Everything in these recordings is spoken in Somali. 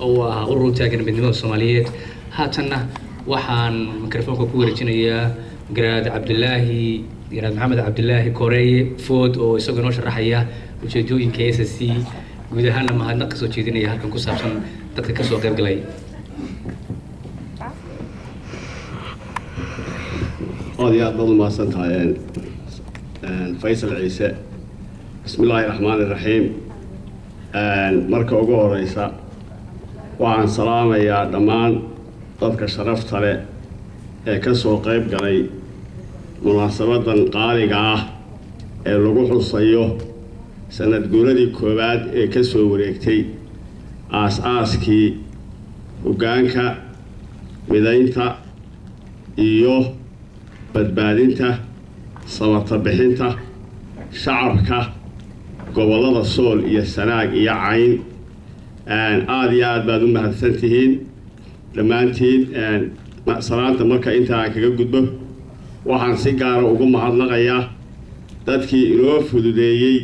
oo ah urur taagan midnimada Soomaaliyeed haatanna waxaan mikrofoonka ku wareejinayaa garaad Maxamed Cabdilaahi Koreeye Food oo isagoo noo sharaxaya ujeedooyinka SSC guud ahaan mahadnaq soo jeedinaya halkan ku saabsan dadka ka soo qayb galay. aad baad ma santaayeen Faysal Ciise bismillaahir rahmaanir rahiim marka ugu horeysa waxaan salaamayaa dhammaan dadka sharafta leh ee ka soo qayb galay munaasabadan qaaliga ah ee lagu xusayo sanad guuradii koowaad ee ka soo wareegtay aas-aaskii hoggaanka midaynta iyo badbaadinta sabata bixinta shacabka gobolada Sool iyo Sanaag iyo Cayn aad iyo aad baad u mahadsantihiin dhammaantiin salaanta marka inta kaga gudbo waxaan si gaar ah ugu mahadnaqayaa dadkii inoo fududeeyay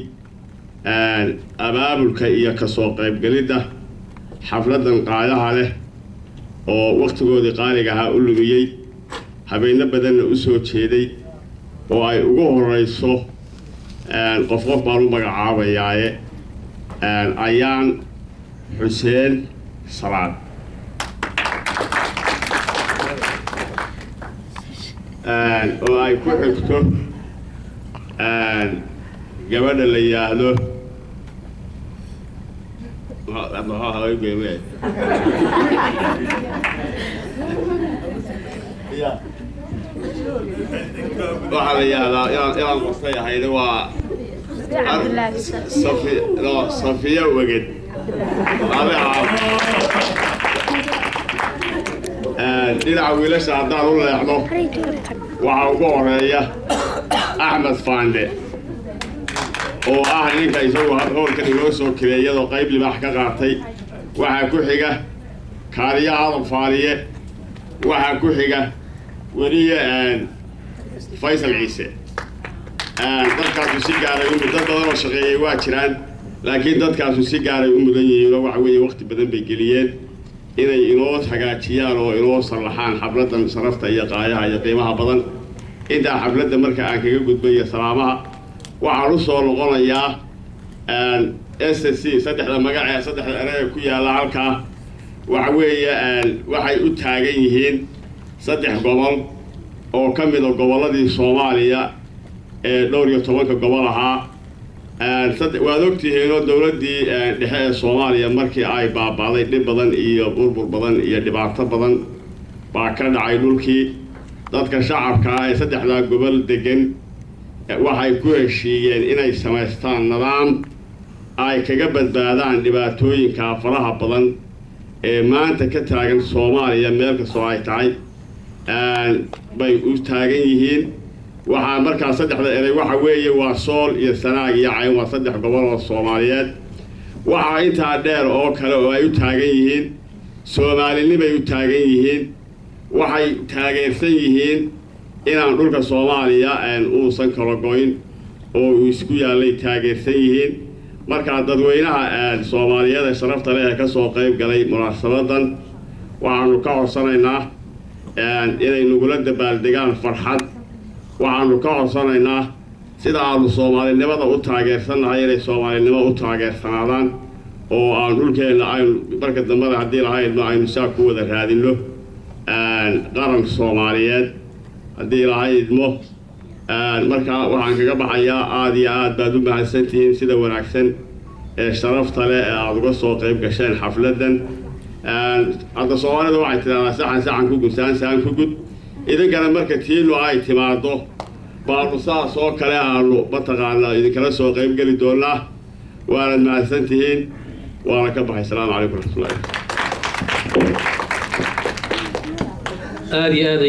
abaabulka iyo ka soo qaybgalida xafladan qaadaha leh oo waqtigoodii qaaliga ahaa u lumiyay habeenna badanna u soo jeeday oo ay ugu horeyso qof baan u magacaabayaaye Ayaan Xuseen Salaad oo ay ku xigto gabadha la yiraahdo صفية وقت دينا ويلاش عدار ولا يحضر وعوقوه هي أحمد فاندي وأهل نيكا يسوي هالهول كان يوسو كريه وقيب لي بحكا قارتي وحاكو حيقة كاريا عظم فارية وحاكو حيقة ورية فيصل عيسى dadkaas si gaar ah dad badan oo shaqeeyay waa jiraan laakiin dadkaas si gaar ah u mudan yihiin waxa weeye waqti badan bay geliyeen inay inoo hagaajiyaan oo inoo salaxaan xafladan sharafta iyo qaayaha iyo qiimaha badan inta xafladda marka aan kaga gudbayo salaamaha waxaan u soo noqonayaa SSC saddexda magac ee saddexda eray ku yaala halka waxa weeye waxay u taagan yihiin saddex gobol oo ka mid ah goboladii Soomaaliya dhowr iyo tobanka gobol ahaa waad ogtihiin oo dowladdii dhexe ee Soomaaliya markii ay baabaaday dhib badan iyo burbur badan iyo dhibaato badan baa ka dhacay dhulkii dadka shacabka ah ee saddexda gobol degan waxay ku heshiiyeen inay samaystaan nidaam ay kaga badbaadaan dhibaatooyinka faraha badan ee maanta ka taagan Soomaaliya meel kastoo ay tahay bay u taagan yihiin waxaa markaa saddexda eray waxa weeye waa Sool iyo Sanaag iyo Cayn waa saddex gobol oo Soomaaliyeed waxa inta dheer oo kale oo ay u taagan yihiin Soomaalinimay u taagan yihiin waxay taageersan yihiin inaan dhulka Soomaaliya uusan kala goyn oo isku yaalay taageersan yihiin marka dadweynaha Soomaaliyeed sharafta leh ka soo qayb galay munaasabadan waxaanu ka codsanaynaa inay nugula dabaaldegaan farxad waxaanu ka codsanaynaa sida aanu Soomaalinimada u taageersanahay inay Soomaalinimo u taageersanaadaan oo aan dhulkeena aynu marka dambe haddii lahaydno aynu saa ku wada raadino qaran Soomaaliyeed haddii lahaydmo marka waxaan kaga baxayaa aad iyo aad baad u mahadsantihiin sida wanaagsan ee sharafta leh ee aad uga soo qayb gasheen xafladan hadda Soomaalida waxay tiraahdaa saxan ku gudaan saxan ku gud idinkana marka tiilo ay timaado baanu saas oo kale aanu mataqaanaa idinkala soo qayb gali doonaa waana mahadsantihiin waana ka baxay salaamu calaykum warahmatullaahi aad iyo aad